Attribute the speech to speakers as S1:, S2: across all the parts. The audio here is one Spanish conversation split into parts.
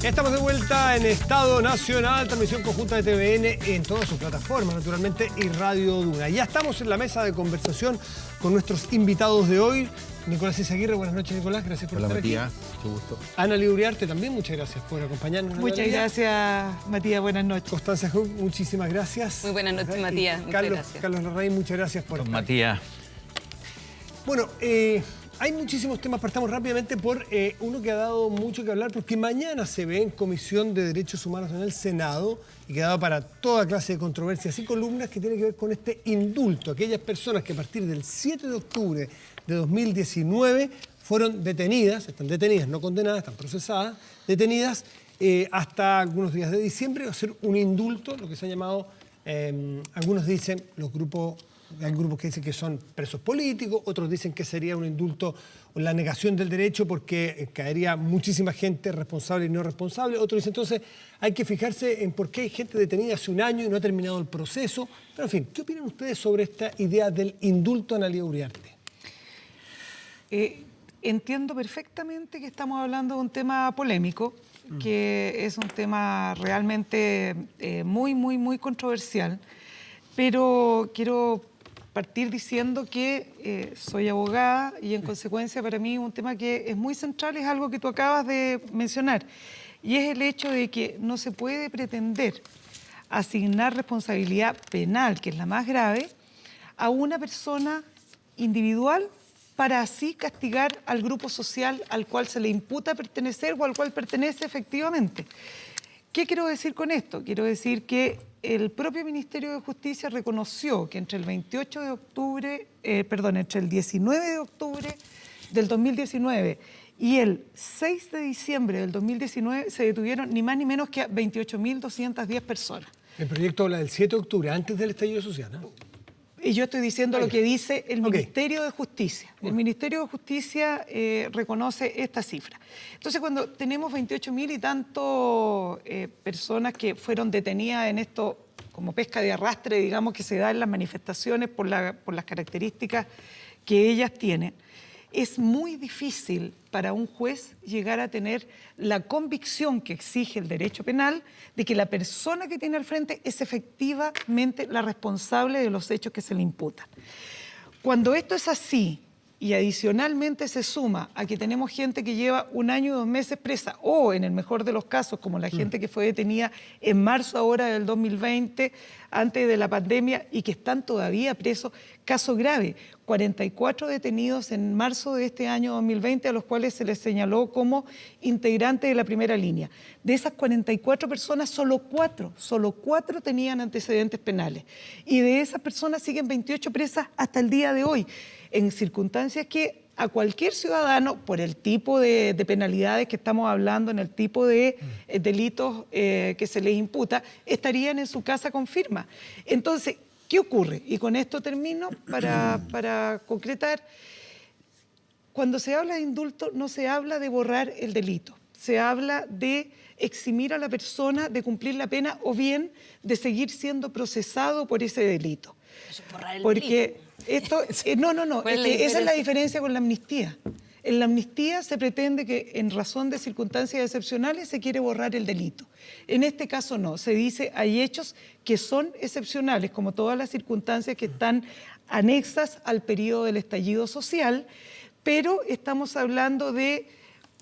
S1: Estamos de vuelta en Estado Nacional, transmisión conjunta de TVN en todas sus plataformas, naturalmente, y Radio Duna. Ya estamos en la mesa de conversación con nuestros invitados de hoy. Nicolás Izaguirre, buenas noches, Nicolás, gracias por estar
S2: Matías,
S1: aquí.
S2: mucho gusto.
S1: Ana Uriarte también, muchas gracias por acompañarnos.
S3: Muchas gracias, Matías, buenas noches.
S1: Constanza Hug, muchísimas gracias.
S4: Muy buenas noches, Matías, muchas gracias.
S1: Carlos Larraín, muchas gracias por estar.
S2: Matías.
S1: Bueno, hay muchísimos temas, partamos rápidamente por uno que ha dado mucho que hablar, porque mañana se ve en Comisión de Derechos Humanos en el Senado, y que ha dado para toda clase de controversias y columnas, que tiene que ver con este indulto. Aquellas personas que a partir del 7 de octubre de 2019 fueron detenidas, están detenidas, no condenadas, están procesadas, detenidas hasta algunos días de diciembre, va a ser un indulto, lo que se ha llamado, algunos dicen, hay grupos que dicen que son presos políticos, otros dicen que sería un indulto o la negación del derecho porque caería muchísima gente responsable y no responsable. Otros dicen, entonces, hay que fijarse en por qué hay gente detenida hace un año y no ha terminado el proceso. Pero, en fin, ¿qué opinan ustedes sobre esta idea del indulto a Ana Uriarte?
S3: Entiendo perfectamente que estamos hablando de un tema polémico, que es un tema realmente muy controversial, pero quiero partir diciendo que soy abogada y en consecuencia para mí un tema que es muy central es algo que tú acabas de mencionar, y es el hecho de que no se puede pretender asignar responsabilidad penal, que es la más grave, a una persona individual para así castigar al grupo social al cual se le imputa pertenecer o al cual pertenece efectivamente. ¿Qué quiero decir con esto? Quiero decir que el propio Ministerio de Justicia reconoció que entre el 19 de octubre del 2019 y el 6 de diciembre del 2019 se detuvieron ni más ni menos que 28.210 personas.
S1: El proyecto habla del 7 de octubre, antes del estallido social, ¿no?
S3: Y yo estoy diciendo lo que dice el Ministerio de Justicia. El Ministerio de Justicia reconoce esta cifra. Entonces, cuando tenemos 28.000 y tantos personas que fueron detenidas en esto, como pesca de arrastre, digamos, que se da en las manifestaciones por las características que ellas tienen, es muy difícil para un juez llegar a tener la convicción que exige el derecho penal de que la persona que tiene al frente es efectivamente la responsable de los hechos que se le imputan. Cuando esto es así y adicionalmente se suma a que tenemos gente que lleva 1 año y 2 meses presa, o en el mejor de los casos, como la gente que fue detenida en marzo ahora del 2020, antes de la pandemia, y que están todavía presos, caso grave, 44 detenidos en marzo de este año 2020, a los cuales se les señaló como integrantes de la primera línea. De esas 44 personas, solo 4 tenían antecedentes penales. Y de esas personas siguen 28 presas hasta el día de hoy, en circunstancias que a cualquier ciudadano, por el tipo de penalidades que estamos hablando, en el tipo de delitos que se les imputa, estarían en su casa con firma. Entonces, ¿qué ocurre? Y con esto termino para concretar. Cuando se habla de indulto, no se habla de borrar el delito. Se habla de eximir a la persona de cumplir la pena o bien de seguir siendo procesado por ese delito.
S4: Eso es borrar el
S3: Porque
S4: delito.
S3: esto, no, es que esa es la diferencia con la amnistía. En la amnistía se pretende que en razón de circunstancias excepcionales se quiere borrar el delito. En este caso no, se dice hay hechos que son excepcionales, como todas las circunstancias que están anexas al periodo del estallido social, pero estamos hablando de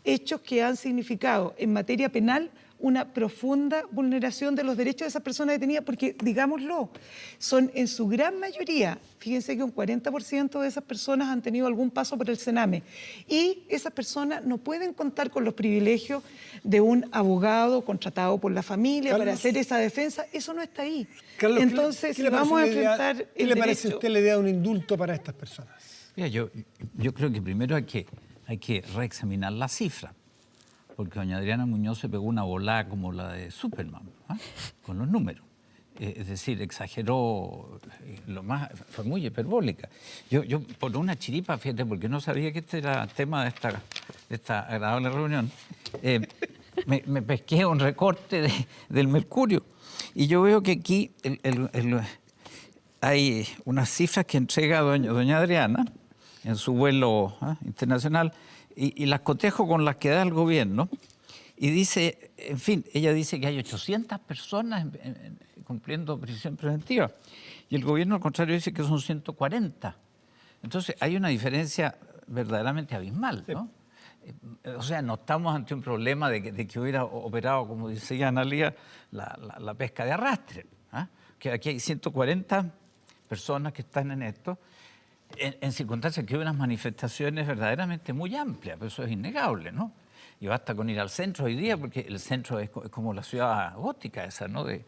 S3: hechos que han significado en materia penal una profunda vulneración de los derechos de esas personas detenidas, porque, digámoslo, son en su gran mayoría, fíjense que un 40% de esas personas han tenido algún paso por el Sename, y esas personas no pueden contar con los privilegios de un abogado contratado por la familia, Carlos, para hacer esa defensa. Eso no está ahí.
S1: Carlos,
S3: entonces, si vamos a enfrentar el
S1: ¿qué le parece a usted la idea de un indulto para estas personas?
S2: Mira, yo creo que primero hay que reexaminar la cifra, porque doña Adriana Muñoz se pegó una volada como la de Superman, con los números. Es decir, exageró, fue muy hiperbólica. Yo por una chiripa, fíjate, porque no sabía que este era el tema de esta agradable reunión, me pesqué un recorte del Mercurio, y yo veo que aquí hay unas cifras que entrega doña Adriana en su vuelo internacional, y las cotejo con las que da el gobierno, Y dice, en fin, ella dice que hay 800 personas cumpliendo prisión preventiva. Y el gobierno, al contrario, dice que son 140. Entonces, hay una diferencia verdaderamente abismal, ¿no? O sea, no estamos ante un problema de que hubiera operado, como dice Analía, la pesca de arrastre. ¿Ah? Que aquí hay 140 personas que están en esto, en circunstancias que hay unas manifestaciones verdaderamente muy amplias, pero eso es innegable, ¿no? Y basta con ir al centro hoy día, porque el centro es como la ciudad gótica esa, ¿no? De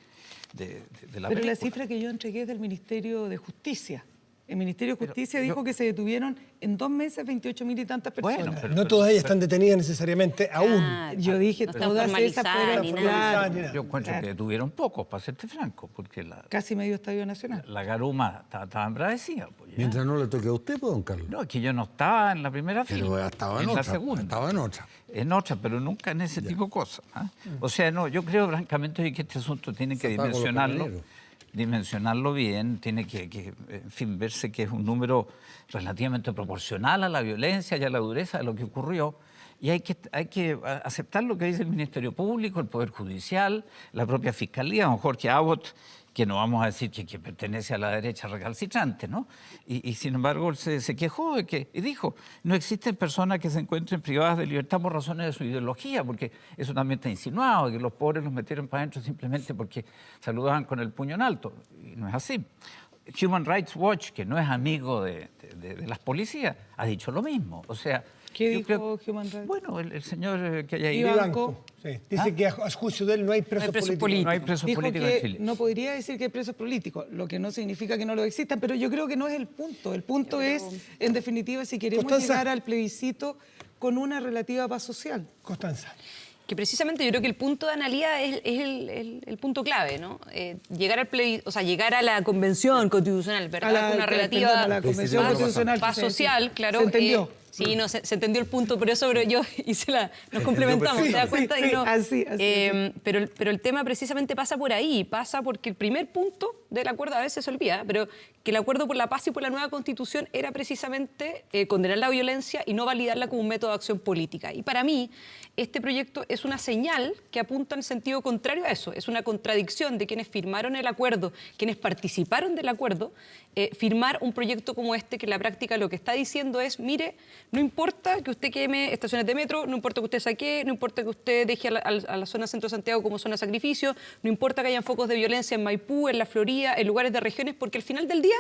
S2: la
S3: Pero
S2: película.
S3: la cifra que yo entregué es del Ministerio de Justicia. El Ministerio de Justicia dijo que se detuvieron en 2 meses 28.000 y tantas personas.
S2: Bueno, pero,
S1: no todas ellas están detenidas necesariamente aún.
S3: Yo dije,
S4: no están
S3: todas esas
S4: formalizadas
S3: fueron
S4: ni
S1: nada.
S3: claro,
S2: yo encuentro
S3: claro.
S2: que tuvieron pocos, para serte franco, porque
S3: Casi medio Estadio Nacional.
S2: la garuma estaba embravecida. Pues, ¿ya?
S5: Mientras no le toque a usted, pues, don Carlos.
S2: No, es que yo no estaba en la primera fila.
S5: Pero estaba en
S2: la
S5: otra.
S2: segunda.
S5: Estaba en otra.
S2: En otra, pero nunca en ese tipo de cosas. ¿Ah? O sea, no, yo creo francamente que este asunto tiene que
S5: Zapata con los
S2: dimensionarlo bien, tiene que, en fin, verse que es un número relativamente proporcional a la violencia y a la dureza de lo que ocurrió. Y hay que aceptar lo que dice el Ministerio Público, el Poder Judicial, la propia Fiscalía, don Jorge Abbott, que no vamos a decir que pertenece a la derecha recalcitrante, ¿no? Y sin embargo, él se quejó y dijo, no existen personas que se encuentren privadas de libertad por razones de su ideología, porque eso también está insinuado, que los pobres los metieron para adentro simplemente porque saludaban con el puño en alto. Y no es así. Human Rights Watch, que no es amigo de las policías, ha dicho lo mismo. O sea,
S3: ¿Qué
S2: yo
S3: dijo
S2: creo,
S3: Human Rights?
S2: bueno, el señor que haya
S3: Iván
S2: ido...
S1: Blanco, sí. Dice que a juicio de él no hay presos políticos.
S2: No hay presos
S3: Dijo
S2: políticos en
S3: que
S2: Chile.
S3: no podría decir que hay presos políticos, lo que no significa que no lo existan, pero yo creo que no es el punto. El punto es, en definitiva, si queremos
S1: Constanza.
S3: llegar al plebiscito con una relativa paz social.
S1: Constanza.
S4: Que precisamente yo creo que el punto de Analía es el punto clave, ¿no? Llegar llegar a la convención constitucional, ¿verdad? Con una relativa
S3: a la Convención
S4: paz,
S3: Constitucional.
S4: paz social, claro.
S3: ¿Se entendió?
S4: Sí, no, se entendió el punto, por eso pero yo nos complementamos, ¿te das cuenta?
S3: Sí,
S4: Y no,
S3: así.
S4: pero el tema precisamente pasa por ahí, pasa porque el primer punto del acuerdo, a veces se olvida, pero que el acuerdo por la paz y por la nueva Constitución era precisamente condenar la violencia y no validarla como un método de acción política. Y para mí, este proyecto es una señal que apunta en sentido contrario a eso, es una contradicción de quienes firmaron el acuerdo, quienes participaron del acuerdo, firmar un proyecto como este que en la práctica lo que está diciendo es, mire, no importa que usted queme estaciones de metro, no importa que usted saquee, no importa que usted deje a la zona centro de Santiago como zona de sacrificio, no importa que hayan focos de violencia en Maipú, en La Florida, en lugares de regiones, porque al final del día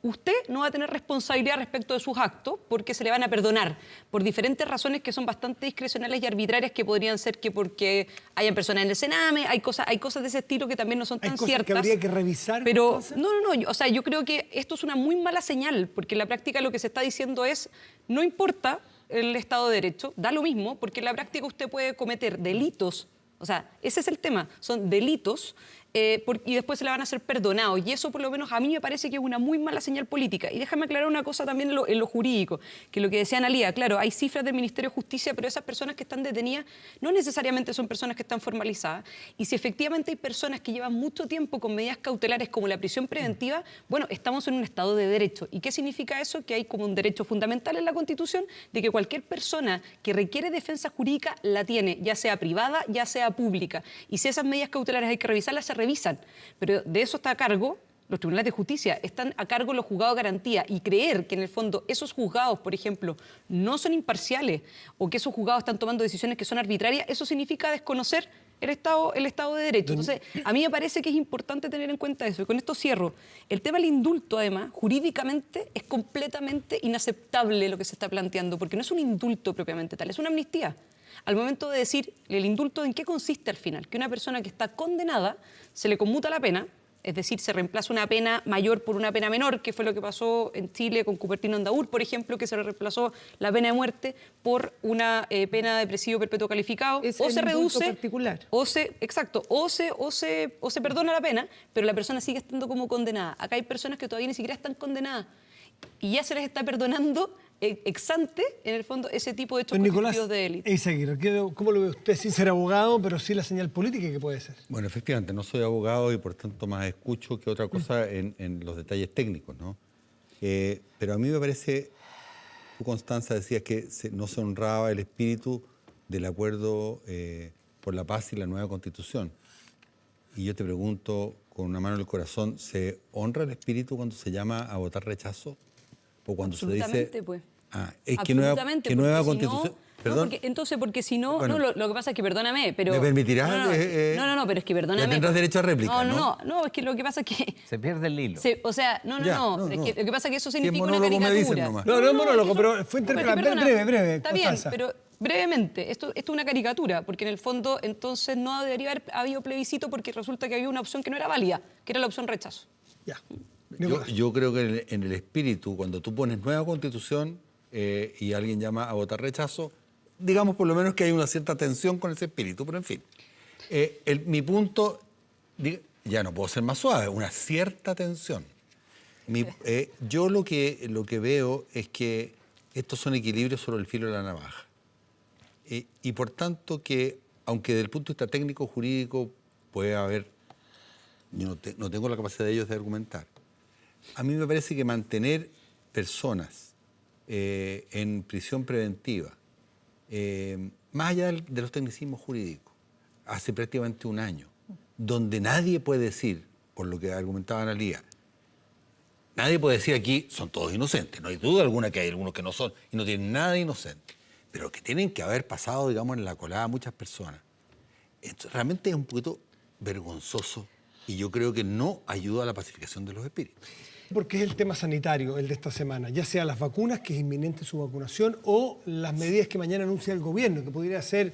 S4: usted no va a tener responsabilidad respecto de sus actos porque se le van a perdonar por diferentes razones que son bastante discrecionales y arbitrarias, que podrían ser que porque hayan personas en el Sename, hay cosas de ese estilo que también no son tan
S1: ¿Hay cosas
S4: ciertas.
S1: que habría que revisar?
S4: Pero
S1: entonces?
S4: no, o sea, yo creo que esto es una muy mala señal, porque en la práctica lo que se está diciendo es, no importa el Estado de Derecho, da lo mismo, porque en la práctica usted puede cometer delitos, o sea, ese es el tema, son delitos, y después se le van a ser perdonados. Y eso, por lo menos, a mí me parece que es una muy mala señal política. Y déjame aclarar una cosa también en lo jurídico, que lo que decía Analía, claro, hay cifras del Ministerio de Justicia, pero esas personas que están detenidas no necesariamente son personas que están formalizadas. Y si efectivamente hay personas que llevan mucho tiempo con medidas cautelares como la prisión preventiva, bueno, estamos en un Estado de Derecho. ¿Y qué significa eso? Que hay como un derecho fundamental en la Constitución de que cualquier persona que requiere defensa jurídica la tiene, ya sea privada, ya sea pública. Y si esas medidas cautelares hay que revisarlas, se revisan, pero de eso está a cargo los tribunales de justicia, están a cargo los juzgados de garantía, y creer que en el fondo esos juzgados, por ejemplo, no son imparciales o que esos juzgados están tomando decisiones que son arbitrarias, eso significa desconocer el Estado de Derecho. Entonces, a mí me parece que es importante tener en cuenta eso. Y con esto cierro. El tema del indulto, además, jurídicamente es completamente inaceptable lo que se está planteando, porque no es un indulto propiamente tal, es una amnistía. Al momento de decir el indulto, ¿en qué consiste al final? Que una persona que está condenada se le conmuta la pena, es decir, se reemplaza una pena mayor por una pena menor, que fue lo que pasó en Chile con Cupertino Andaur, por ejemplo, que se le reemplazó la pena de muerte por una pena de presidio perpetuo calificado,
S3: Es
S4: o
S3: el
S4: se reduce,
S3: particular.
S4: o se perdona la pena, pero la persona sigue estando como condenada. Acá hay personas que todavía ni siquiera están condenadas y ya se les está perdonando ex ante, en el fondo, ese tipo de hechos
S1: Don Nicolás
S4: constitutivos de delito.
S1: Eizaguirre, ¿cómo lo ve usted sin ser abogado, pero sí la señal política que puede ser?
S5: Bueno, efectivamente, no soy abogado y por tanto más escucho que otra cosa en los detalles técnicos, ¿no? Pero a mí me parece, tú, Constanza, decías que no se honraba el espíritu del acuerdo por la paz y la nueva Constitución. Y yo te pregunto, con una mano en el corazón, ¿se honra el espíritu cuando se llama a votar rechazo? ¿O cuando se dice...?
S4: Absolutamente, pues.
S5: Es que nueva Constitución... ¿Perdón?
S4: Porque si no,
S5: Bueno,
S4: lo que pasa es que, perdóname, pero...
S5: ¿me permitirás?
S4: No, pero es que perdóname.
S5: Ya tendrás derecho a réplica,
S4: No, es que lo que pasa es que...
S2: Se pierde el hilo.
S4: O sea,
S5: Ya,
S4: es que lo que pasa es que eso significa una
S5: monólogo me dicen
S4: caricatura.
S5: nomás.
S1: No es monólogo,
S4: eso-
S1: pero fue interpretado.
S4: perdona,
S1: Breve,
S4: Está bien,
S1: Constanza.
S4: pero brevemente, esto es una caricatura, porque en el fondo entonces no debería haber habido plebiscito porque resulta que había una opción que no era válida, que era la opción rechazo.
S1: Ya. Nicolás.
S5: Yo creo que en el espíritu, cuando tú pones nueva Constitución y alguien llama a votar rechazo, digamos por lo menos que hay una cierta tensión con ese espíritu, pero en fin. Mi punto, ya no puedo ser más suave, una cierta tensión. Yo lo que veo es que estos son equilibrios sobre el filo de la navaja. Y por tanto que, aunque desde el punto de vista técnico-jurídico puede haber, yo no tengo la capacidad de ellos de argumentar, a mí me parece que mantener personas en prisión preventiva, más allá de los tecnicismos jurídicos, hace prácticamente un año, donde nadie puede decir, por lo que argumentaba Analía, nadie puede decir aquí son todos inocentes, no hay duda alguna que hay algunos que no son y no tienen nada de inocente, pero que tienen que haber pasado, digamos, en la colada a muchas personas. Entonces, realmente es un poquito vergonzoso y yo creo que no ayuda a la pacificación de los espíritus.
S1: Porque es el tema sanitario, el de esta semana, ya sea las vacunas, que es inminente su vacunación, o las medidas que mañana anuncia el gobierno, que podría ser,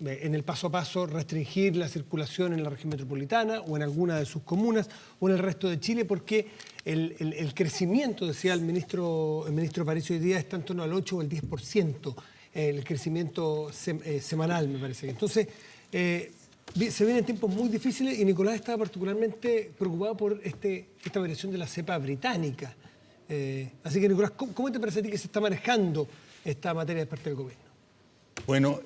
S1: en el paso a paso, restringir la circulación en la región metropolitana o en alguna de sus comunas o en el resto de Chile, porque el crecimiento, decía el ministro Aparicio hoy día, está en torno al 8 o el 10%, el crecimiento semanal, me parece. Entonces, se vienen tiempos muy difíciles y Nicolás estaba particularmente preocupado por esta variación de la cepa británica. Así que, Nicolás, ¿cómo te parece a ti que se está manejando esta materia de parte del gobierno?
S5: Bueno,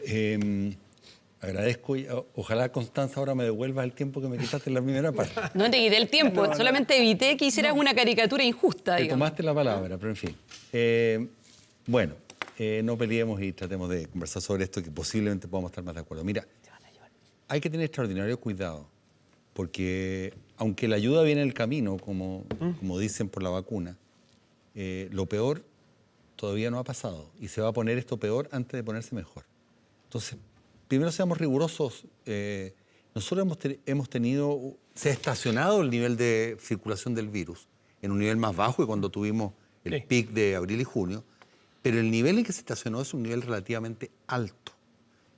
S5: agradezco y ojalá, Constanza, ahora me devuelvas el tiempo que me quitaste en la primera parte.
S4: No te quité el tiempo,
S1: No.
S4: solamente evité que hicieras una caricatura injusta,
S5: Te
S4: digamos.
S5: tomaste la palabra, pero en fin. Bueno, no peleemos y tratemos de conversar sobre esto que posiblemente podamos estar más de acuerdo. Mira, hay que tener extraordinario cuidado, porque aunque la ayuda viene en el camino, como dicen por la vacuna, lo peor todavía no ha pasado y se va a poner esto peor antes de ponerse mejor. Entonces, primero seamos rigurosos. Nosotros hemos tenido, se ha estacionado el nivel de circulación del virus en un nivel más bajo que cuando tuvimos el
S1: Sí.
S5: pic de abril y junio, pero el nivel en que se estacionó es un nivel relativamente alto.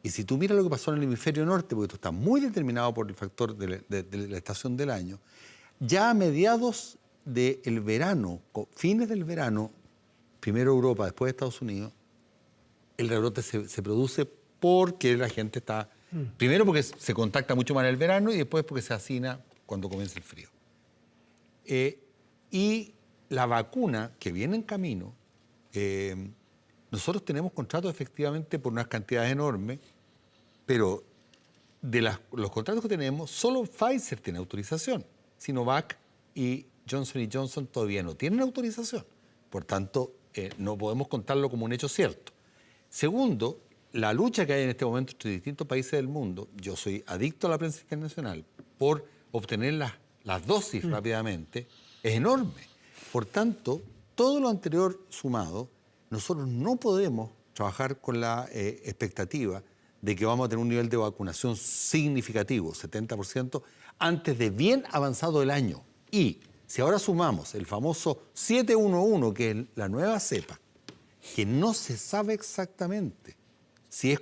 S5: Y si tú miras lo que pasó en el hemisferio norte, porque esto está muy determinado por el factor de la estación del año, ya a mediados del verano, fines del verano, primero Europa, después Estados Unidos, el rebrote se produce porque la gente está... Primero porque se contacta mucho más en el verano y después porque se hacina cuando comienza el frío. Y la vacuna que viene en camino, nosotros tenemos contratos efectivamente por unas cantidades enormes, pero de los contratos que tenemos, solo Pfizer tiene autorización. Sinovac y Johnson & Johnson todavía no tienen autorización. Por tanto, no podemos contarlo como un hecho cierto. Segundo, la lucha que hay en este momento entre distintos países del mundo, yo soy adicto a la prensa internacional, por obtener las dosis rápidamente, es enorme. Por tanto, todo lo anterior sumado, nosotros no podemos trabajar con la expectativa de que vamos a tener un nivel de vacunación significativo, 70%, antes de bien avanzado el año. Y si ahora sumamos el famoso 711, que es la nueva cepa, que no se sabe exactamente si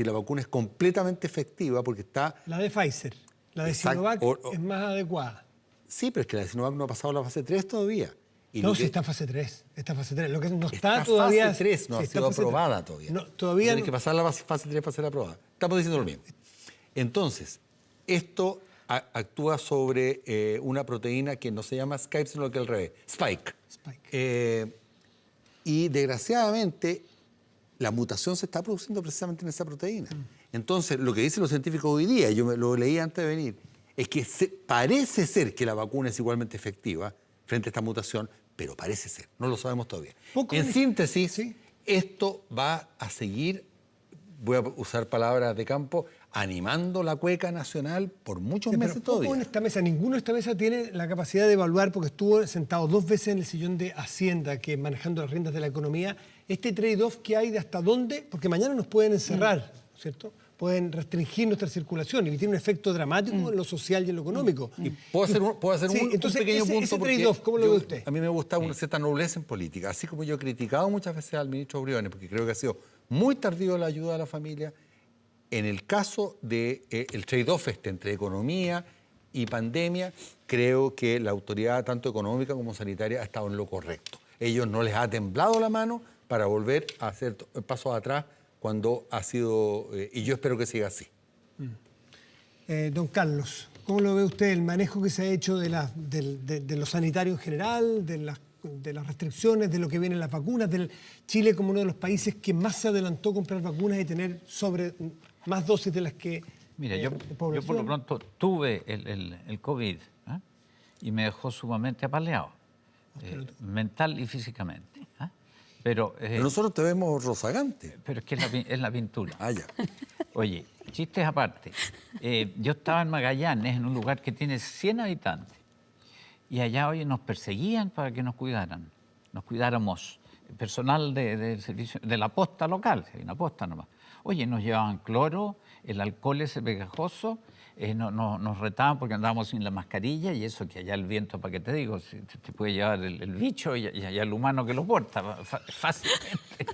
S5: la vacuna es completamente efectiva, porque está...
S1: La de Pfizer, la de
S5: Exacto.
S1: Sinovac es más adecuada.
S5: Sí, pero es que la de Sinovac no ha pasado la fase 3 todavía. Y
S1: No,
S5: lo
S1: sí
S5: que-
S1: está en fase 3. Está en fase 3. Lo que no
S5: Está
S1: está todavía...
S5: fase 3, no
S1: sí,
S5: ha
S1: está
S5: sido
S1: en fase 3.
S5: aprobada todavía.
S1: No, todavía
S5: Tienes
S1: no.
S5: que pasar la fase 3 para ser aprobada. Estamos diciendo lo mismo. Entonces, esto actúa sobre una proteína que no se llama Spike, sino que al revés, Spike. Y desgraciadamente, la mutación se está produciendo precisamente en esa proteína. Entonces, lo que dicen los científicos hoy día, yo lo leí antes de venir, es que parece ser que la vacuna es igualmente efectiva frente a esta mutación, pero parece ser, no lo sabemos todavía.
S1: Poco
S5: En
S1: es-
S5: síntesis,
S1: sí.
S5: esto va a seguir voy a usar palabras de campo, animando la cueca nacional por muchos meses todavía.
S1: En esta mesa, ninguno de esta mesa tiene la capacidad de evaluar, porque estuvo sentado 2 veces en el sillón de Hacienda, que manejando las riendas de la economía, este trade-off que hay de hasta dónde, porque mañana nos pueden encerrar, ¿cierto? Pueden restringir nuestra circulación y tiene un efecto dramático en lo social y en lo económico.
S5: Y puedo hacer un pequeño punto.
S1: Ese trade-off, ¿cómo lo ve usted?
S5: A mí me gusta una cierta nobleza en política. Así como yo he criticado muchas veces al ministro Briones, porque creo que ha sido muy tardío la ayuda a la familia, en el caso del trade-off entre economía y pandemia, creo que la autoridad, tanto económica como sanitaria, ha estado en lo correcto. Ellos no les ha temblado la mano para volver a hacer pasos atrás cuando ha sido, y yo espero que siga así.
S1: Don Carlos, ¿cómo lo ve usted el manejo que se ha hecho de lo sanitario en general, de las restricciones, de lo que vienen las vacunas, del Chile como uno de los países que más se adelantó a comprar vacunas y tener más dosis de las que...
S2: Mira, yo por lo pronto tuve el COVID, ¿eh? Y me dejó sumamente apaleado, mental y físicamente. ¿Eh? Pero
S5: nosotros te vemos rozagante.
S2: Pero es que es la pintura.
S5: Ah, ya.
S2: Oye, chistes aparte. Yo estaba en Magallanes, en un lugar que tiene 100 habitantes. Y allá, oye, nos perseguían para que nos cuidáramos. Personal del servicio, de la posta local, hay una posta nomás. Oye, nos llevaban cloro, el alcohol ese pegajoso, nos retaban porque andábamos sin la mascarilla y eso que allá el viento, ¿para qué te digo? Te puede llevar el bicho y allá el humano que lo porta fácilmente.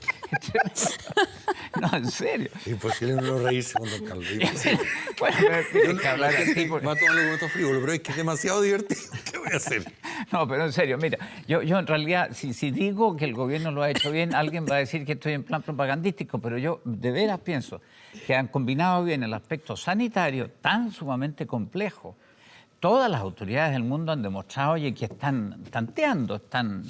S2: No, en serio.
S5: Imposible no reírse con don Carlos.
S2: Bueno, hay que hablar así.
S5: Va a tomar algún frívolo, pero es que es demasiado divertido. ¿Qué voy a hacer?
S2: No, pero en serio, mira, yo en realidad, si digo que el gobierno lo ha hecho bien, alguien va a decir que estoy en plan propagandístico, pero yo de veras pienso que han combinado bien el aspecto sanitario tan sumamente complejo. Todas las autoridades del mundo han demostrado, oye, que están tanteando, están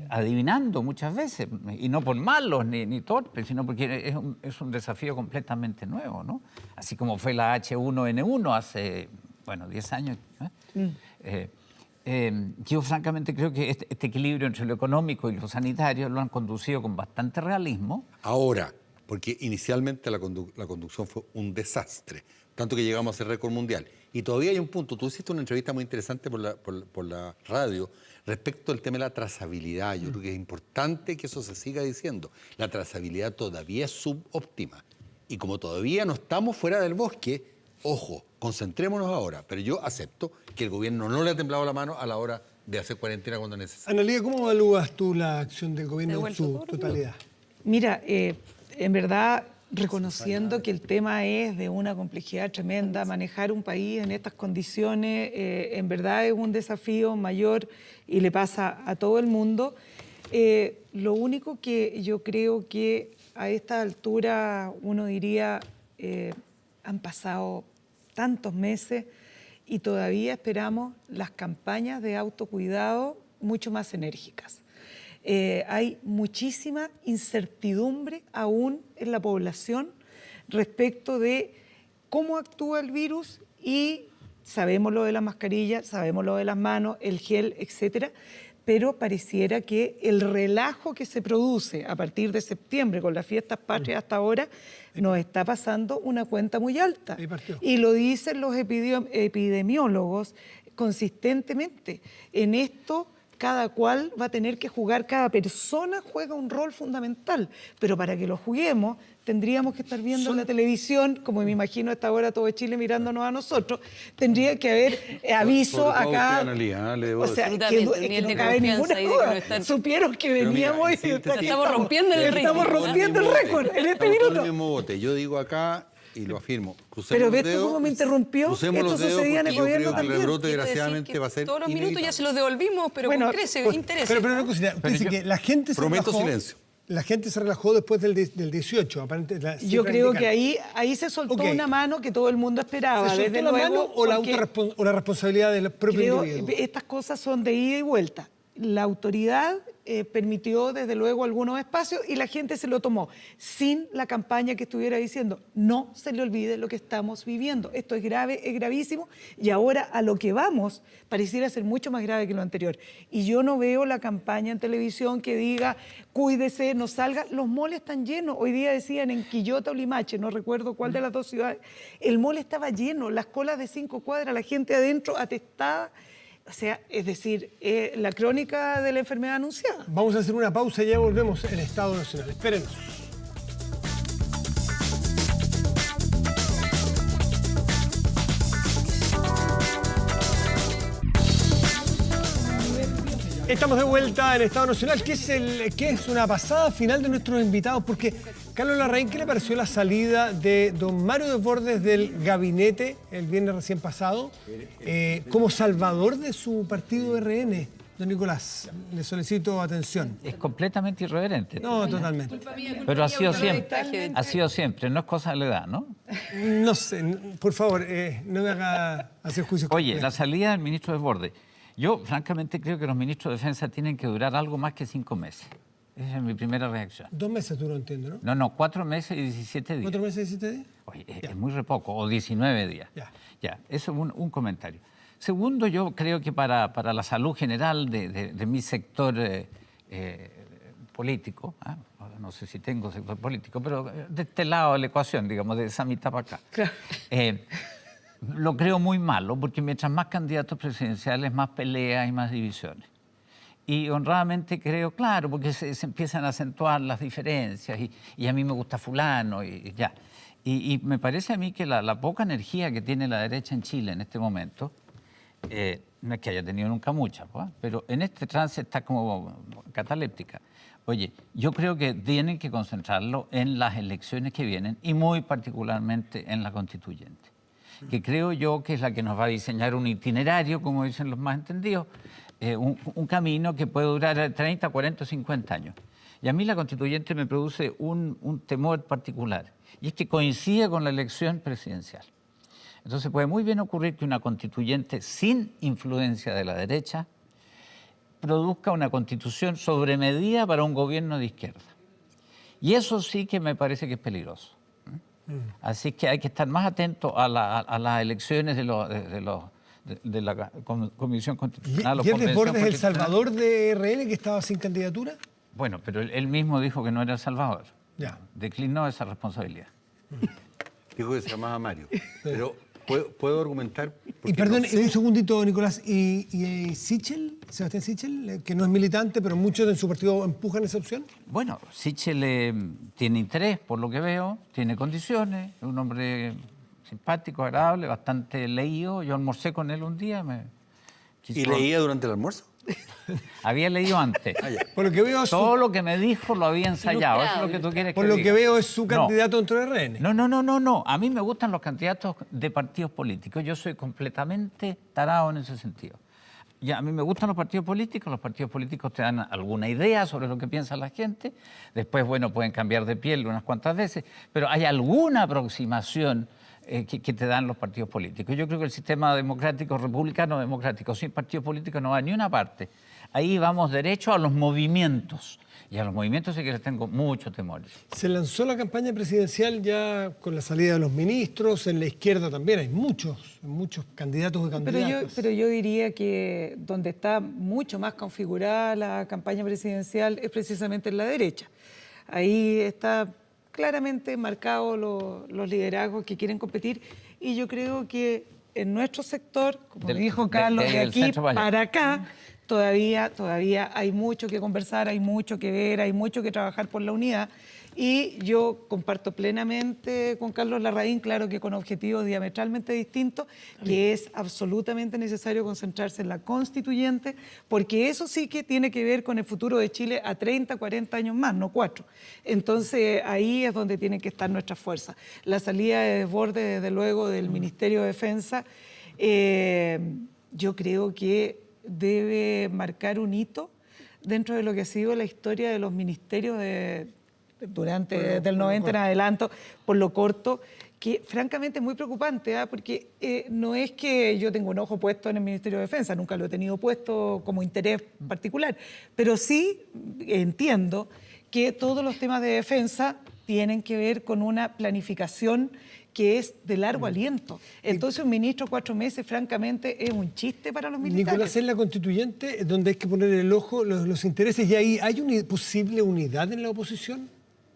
S2: adivinando muchas veces, y no por malos ni torpes, sino porque es un desafío completamente nuevo, ¿no? Así como fue la H1N1 hace, 10 años. Yo francamente creo que este equilibrio entre lo económico y lo sanitario lo han conducido con bastante realismo.
S5: Ahora, porque inicialmente la conducción fue un desastre, tanto que llegamos a hacer récord mundial. Y todavía hay un punto, tú hiciste una entrevista muy interesante por la radio respecto al tema de la trazabilidad. Yo creo que es importante que eso se siga diciendo. La trazabilidad todavía es subóptima. Y como todavía no estamos fuera del bosque, ojo, concentrémonos ahora. Pero yo acepto que el gobierno no le ha temblado la mano a la hora de hacer cuarentena cuando es necesario.
S1: Analía, ¿cómo evalúas tú la acción del gobierno en su totalidad?
S3: Mira, en verdad, reconociendo que el tema es de una complejidad tremenda, manejar un país en estas condiciones en verdad es un desafío mayor y le pasa a todo el mundo. Lo único que yo creo que a esta altura uno diría, han pasado tantos meses y todavía esperamos las campañas de autocuidado mucho más enérgicas. Hay muchísima incertidumbre aún en la población respecto de cómo actúa el virus y sabemos lo de la mascarilla, sabemos lo de las manos, el gel, etcétera, pero pareciera que el relajo que se produce a partir de septiembre con las fiestas patrias hasta ahora nos está pasando una cuenta muy alta. Y lo dicen los epidemiólogos consistentemente. En esto cada cual va a tener que jugar, cada persona juega un rol fundamental, pero para que lo juguemos tendríamos que estar viendo en la televisión, como me imagino a esta hora todo Chile mirándonos a nosotros, tendría que haber aviso acá. O sea, que no cabe ninguna duda. Supieron que veníamos y
S4: estamos rompiendo el récord.
S3: Estamos rompiendo el récord en este minuto.
S5: Yo digo acá y lo afirmo.
S3: Pero ves tú cómo me interrumpió. Esto sucedía en el gobierno también.
S5: El rebrote, desgraciadamente, va a ser
S4: todos los minutos ya se los devolvimos, pero con interés.
S1: Pero una cosita, usted dice que la gente se
S5: prometo
S1: relajó.
S5: Silencio.
S1: La gente se relajó después del 18, aparentemente.
S3: Yo creo que ahí se soltó una mano que todo el mundo esperaba.
S1: ¿Se soltó la mano o la responsabilidad del propio individuo?
S3: Estas cosas son de ida y vuelta. La autoridad permitió desde luego algunos espacios y la gente se lo tomó, sin la campaña que estuviera diciendo, no se le olvide lo que estamos viviendo, esto es grave, es gravísimo, y ahora a lo que vamos pareciera ser mucho más grave que lo anterior. Y yo no veo la campaña en televisión que diga, cuídese, no salga, los moles están llenos. Hoy día decían en Quillota o Limache, no recuerdo cuál de las dos ciudades, el mall estaba lleno, las colas de 5 cuadras, la gente adentro atestada. O sea, es decir, la crónica de la enfermedad anunciada.
S1: Vamos a hacer una pausa y ya volvemos en Estado Nacional. Espérenos. Estamos de vuelta en Estado Nacional, que es una pasada final de nuestros invitados, porque Carlos Larraín, ¿qué le pareció la salida de don Mario Desbordes del gabinete el viernes recién pasado como salvador de su partido RN? Don Nicolás, le solicito atención.
S2: Es completamente irreverente.
S1: No, totalmente.
S2: Pero ha sido siempre, no es cosa de la edad, ¿no?
S1: No sé, por favor, no me haga hacer juicios.
S2: Oye, la salida del ministro Desbordes. Yo, francamente, creo que los ministros de Defensa tienen que durar algo más que 5 meses. Esa es mi primera reacción.
S1: 2 meses duró, entiendo, ¿no?
S2: No, 4 meses y 17 días.
S1: 4 meses y 17 días.
S2: Oye, es muy re poco, o 19 días. Ya, eso es un comentario. Segundo, yo creo que para la salud general de mi sector político, no sé si tengo sector político, pero de este lado de la ecuación, digamos, de esa mitad para acá.
S3: Claro.
S2: Lo creo muy malo, porque mientras más candidatos presidenciales, más peleas y más divisiones. Y honradamente creo, claro, porque se empiezan a acentuar las diferencias y a mí me gusta fulano y ya. Y me parece a mí que la poca energía que tiene la derecha en Chile en este momento, no es que haya tenido nunca mucha, pero en este trance está como cataléptica. Oye, yo creo que tienen que concentrarlo en las elecciones que vienen y muy particularmente en la constituyente, que creo yo que es la que nos va a diseñar un itinerario, como dicen los más entendidos, un camino que puede durar 30, 40, 50 años. Y a mí la constituyente me produce un temor particular, y es que coincide con la elección presidencial. Entonces puede muy bien ocurrir que una constituyente sin influencia de la derecha produzca una constitución sobre medida para un gobierno de izquierda. Y eso sí que me parece que es peligroso. Así que hay que estar más atento a las elecciones de la Comisión Constitucional.
S1: ¿Y es Desbordes el salvador de RN que estaba sin candidatura?
S2: Bueno, pero él mismo dijo que no era el salvador.
S1: Ya.
S2: Declinó esa responsabilidad.
S5: Dijo que se llamaba Mario. Pero puedo argumentar.
S1: Y perdón,
S5: no sé.
S1: un segundito, Nicolás. ¿Y Sichel, Sebastián Sichel, que no es militante, pero muchos en su partido empujan esa opción?
S2: Bueno, Sichel tiene interés, por lo que veo, tiene condiciones, es un hombre simpático, agradable, bastante leído. Yo almorcé con él un día.
S5: ¿Y leía durante el almuerzo?
S2: Había leído antes.
S1: Por lo que veo,
S2: Todo lo que me dijo lo había ensayado. Eso es lo que tú quieres
S1: por
S2: que
S1: lo
S2: diga.
S1: que veo es su candidato dentro de RN.
S2: No. A mí me gustan los candidatos de partidos políticos. Yo soy completamente tarado en ese sentido. Y a mí me gustan los partidos políticos te dan alguna idea sobre lo que piensa la gente. Después, bueno, pueden cambiar de piel unas cuantas veces, pero hay alguna aproximación que te dan los partidos políticos. Yo creo que el sistema democrático, republicano-democrático, sin partidos políticos no va a ni una parte. Ahí vamos derecho a los movimientos. Y a los movimientos sí que les tengo mucho temor.
S1: Se lanzó la campaña presidencial ya con la salida de los ministros, en la izquierda también hay muchos candidatos y candidatas.
S3: Pero yo diría que donde está mucho más configurada la campaña presidencial es precisamente en la derecha. Ahí está claramente marcados los liderazgos que quieren competir y yo creo que en nuestro sector, como dijo Carlos, de aquí para acá, todavía hay mucho que conversar, hay mucho que ver, hay mucho que trabajar por la unidad y yo comparto plenamente con Carlos Larraín, claro que con objetivos diametralmente distintos, que es absolutamente necesario concentrarse en la constituyente, porque eso sí que tiene que ver con el futuro de Chile a 30, 40 años más, no 4. Entonces ahí es donde tienen que estar nuestras fuerzas. La salida de Desbordes, desde luego, del Ministerio de Defensa, yo creo que debe marcar un hito dentro de lo que ha sido la historia de los ministerios desde el 90 en adelanto, por lo corto, que francamente es muy preocupante, porque no es que yo tenga un ojo puesto en el Ministerio de Defensa, nunca lo he tenido puesto como interés particular, pero sí entiendo que todos los temas de defensa tienen que ver con una planificación que es de largo aliento. Entonces un ministro 4 meses, francamente, es un chiste para los militares.
S1: Nicolás, en la constituyente, donde hay que poner el ojo, los intereses, y ahí hay una posible unidad en la oposición.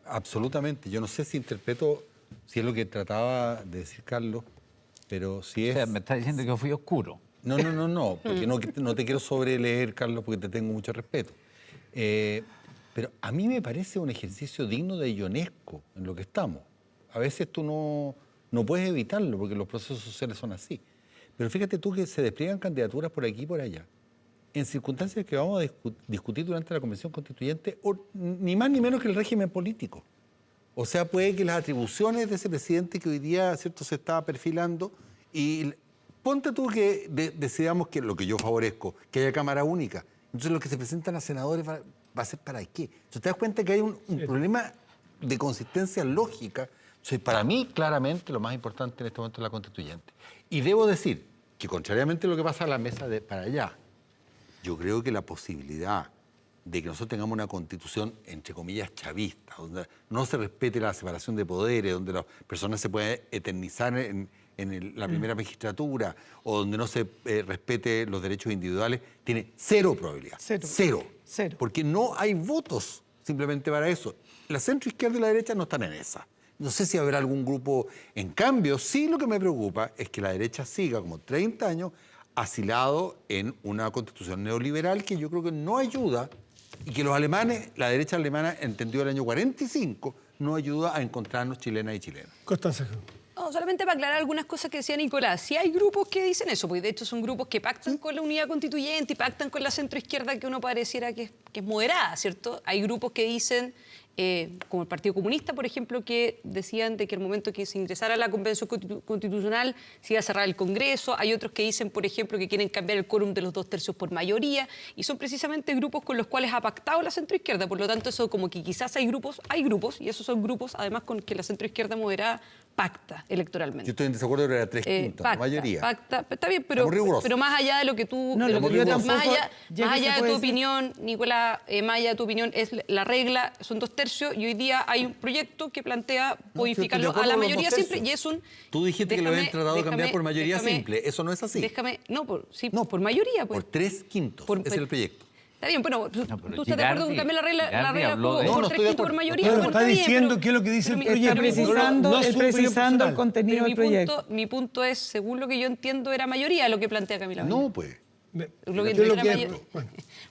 S5: Absolutamente. Yo no sé si interpreto, si es lo que trataba de decir Carlos, pero si es...
S2: O sea, me está diciendo que fui oscuro.
S5: No, porque no te quiero sobreleer, Carlos, porque te tengo mucho respeto. Pero a mí me parece un ejercicio digno de Ionesco en lo que estamos. A veces tú no puedes evitarlo, porque los procesos sociales son así. Pero fíjate tú que se despliegan candidaturas por aquí y por allá, en circunstancias que vamos a discutir durante la Convención Constituyente, ni más ni menos que el régimen político. O sea, puede que las atribuciones de ese presidente que hoy día, ¿cierto?, se está perfilando, y ponte tú que decidamos que lo que yo favorezco, que haya Cámara Única. Entonces lo que se presentan a senadores va a ser ¿para qué? Entonces te das cuenta que hay un problema de consistencia lógica. Entonces, para mí, claramente, lo más importante en este momento es la constituyente. Y debo decir que, contrariamente a lo que pasa a la mesa para allá, yo creo que la posibilidad de que nosotros tengamos una constitución, entre comillas, chavista, donde no se respete la separación de poderes, donde las personas se pueden eternizar en la primera magistratura, o donde no se respete los derechos individuales, tiene cero probabilidad. Cero. Porque no hay votos simplemente para eso. La centroizquierda y la derecha no están en esa. No sé si habrá algún grupo. En cambio, sí, lo que me preocupa es que la derecha siga como 30 años asilado en una constitución neoliberal que yo creo que no ayuda, y que los alemanes, la derecha alemana, entendió el año 45, no ayuda a encontrarnos chilenas y chilenos.
S1: Constanza.
S4: No, solamente para aclarar algunas cosas que decía Nicolás. Sí hay grupos que dicen eso, porque de hecho son grupos que pactan con la unidad constituyente y pactan con la centroizquierda, que uno pareciera que es moderada, ¿cierto? Hay grupos que dicen, como el Partido Comunista, por ejemplo, que decían de que el momento que se ingresara a la Convención Constitucional se iba a cerrar el Congreso. Hay otros que dicen, por ejemplo, que quieren cambiar el quórum de los 2/3 por mayoría, y son precisamente grupos con los cuales ha pactado la centroizquierda. Por lo tanto, eso como que quizás hay grupos, y esos son grupos, además, con que la centroizquierda moderada pacta electoralmente.
S5: Yo estoy en desacuerdo, pero era 3/5,
S4: pacta,
S5: mayoría.
S4: Pacta, está bien, pero más allá de lo que tú...
S3: No,
S4: de lo
S3: lo
S4: que
S3: que yo
S4: tú-
S3: tampoco-
S4: más allá
S3: ya que se
S4: de
S3: puede
S4: tu
S3: decir-
S4: opinión, Nicolás, más allá de tu opinión, es la regla, son 2/3, y hoy día hay un proyecto que plantea modificarlo a la mayoría simple, y es un...
S5: Tú dijiste que lo habían tratado de cambiar por mayoría
S4: déjame-
S5: simple. Eso no es así.
S4: Por mayoría, pues.
S5: Por 3/5. Ese es el proyecto.
S4: Está bien, bueno, ¿tú
S2: pero
S4: estás de acuerdo con
S2: Girardi-
S4: cambiar la regla
S2: Girardi
S4: del
S2: habló
S4: juego
S2: de-
S5: No,
S4: por
S5: no
S4: 3/5
S5: estoy de
S4: por
S5: acuerdo.
S4: mayoría?
S1: Bueno,
S4: Bueno,
S1: está
S4: bien,
S1: diciendo
S4: pero-
S1: qué es lo que dice el
S4: pero mi-
S1: proyecto.
S4: pero mi punto-
S3: precisando,
S1: No
S3: el
S1: su opinión
S3: precisando el
S1: personal.
S3: contenido del proyecto.
S4: mi punto es, según lo que yo entiendo, era mayoría lo que plantea Camila Vallejo.
S5: No, pues.
S4: Lo que
S1: Yo lo
S4: era
S1: que-
S4: mayor-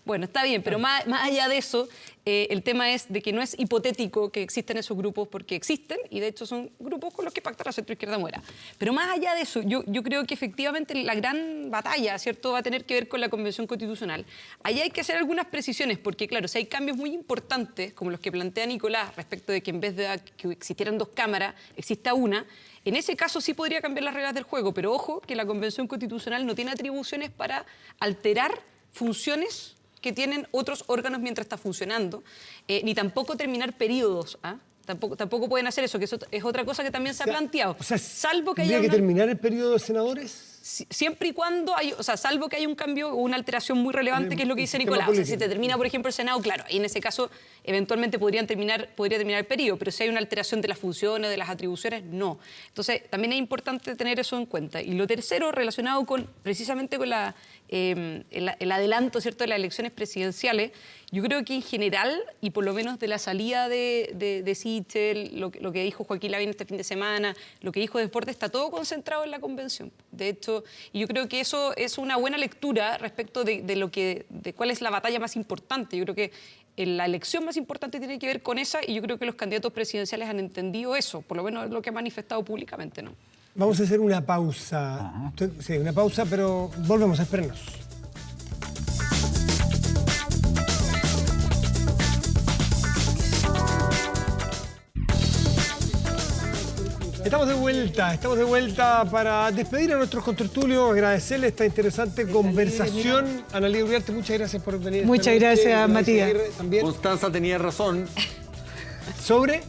S4: Bueno, está bien, pero más allá de eso, el tema es de que no es hipotético que existen esos grupos, porque existen, y de hecho son grupos con los que pacta la centroizquierda moderada. Pero más allá de eso, yo creo que efectivamente la gran batalla, ¿cierto?, va a tener que ver con la Convención Constitucional. Ahí hay que hacer algunas precisiones, porque claro, si hay cambios muy importantes, como los que plantea Nicolás, respecto de que en vez de que existieran 2 cámaras, exista una, en ese caso sí podría cambiar las reglas del juego, pero ojo que la Convención Constitucional no tiene atribuciones para alterar funciones que tienen otros órganos mientras está funcionando, ni tampoco terminar periodos. Tampoco pueden hacer eso, que eso es otra cosa que también se ha planteado.
S1: O sea,
S4: salvo que
S1: ¿tendría
S4: haya
S1: que
S4: una-
S1: terminar el periodo de senadores?
S4: siempre y cuando hay, o sea, salvo que haya un cambio o una alteración muy relevante, que es lo que dice
S1: sistema
S4: Nicolás. O sea, si
S1: político.
S4: te termina, por ejemplo, el Senado, claro, y en ese caso eventualmente podría terminar el periodo, pero si hay una alteración de las funciones, de las atribuciones, no. Entonces, también es importante tener eso en cuenta. Y lo tercero, relacionado precisamente con el adelanto, ¿cierto?, de las elecciones presidenciales, yo creo que en general, y por lo menos de la salida de Sichel, lo que dijo Joaquín Lavín este fin de semana, lo que dijo Desbordes, está todo concentrado en la convención. De hecho, y yo creo que eso es una buena lectura respecto de cuál es la batalla más importante. Yo creo que la elección más importante tiene que ver con esa, y yo creo que los candidatos presidenciales han entendido eso, por lo menos es lo que ha manifestado públicamente, ¿no?
S1: Vamos a hacer una pausa. Sí, una pausa, pero volvemos, espérenos. Estamos de vuelta para despedir a nuestros contertulios, agradecerles esta interesante conversación. Analía Uriarte, muchas gracias por venir.
S3: Muchas
S1: esta noche.
S3: gracias,
S1: Gladys
S3: Matías.
S1: Aguirre también.
S5: Constanza tenía razón.
S1: Sobre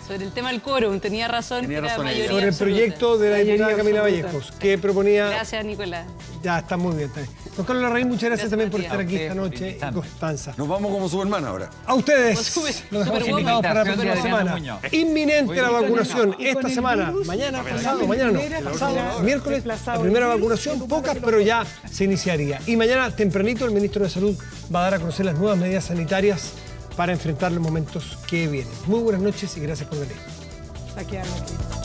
S4: Sobre el tema del quórum, tenía razón.
S5: Tenía
S4: que era
S5: razón ella.
S4: mayoría
S1: Sobre el
S4: absoluta.
S1: proyecto de la diputada
S3: Mayoría
S1: Camila
S3: absoluta.
S1: Vallejos, que proponía...
S4: Gracias, Nicolás.
S1: Ya, está muy bien, está bien. Don Carlos Larraín, muchas gracias
S4: Gracias,
S1: también por
S4: Matías.
S1: estar aquí
S2: A
S1: esta
S2: ustedes por
S1: noche. Y
S2: invitarme.
S1: Constanza.
S5: Nos vamos como Superman ahora.
S1: A ustedes
S4: Super-
S1: los dejamos
S4: Superwoman.
S1: invitados para la
S2: Invitación
S1: próxima
S2: de
S1: semana.
S2: Adriana Muñoz.
S1: Inminente la vacunación
S3: y con
S1: esta
S3: el
S1: semana.
S3: virus,
S1: Mañana,
S3: la
S1: pasado, mañana no.
S3: primera
S1: Pasado,
S3: será
S1: miércoles,
S3: desplazado
S1: la primera
S3: el virus,
S1: vacunación,
S3: se
S1: pocas,
S3: supone
S1: pero
S3: que
S1: ya se iniciaría. Y mañana tempranito el ministro de Salud va a dar a conocer las nuevas medidas sanitarias para enfrentar los momentos que vienen. Muy buenas noches y gracias por venir.
S3: Aquí habla aquí.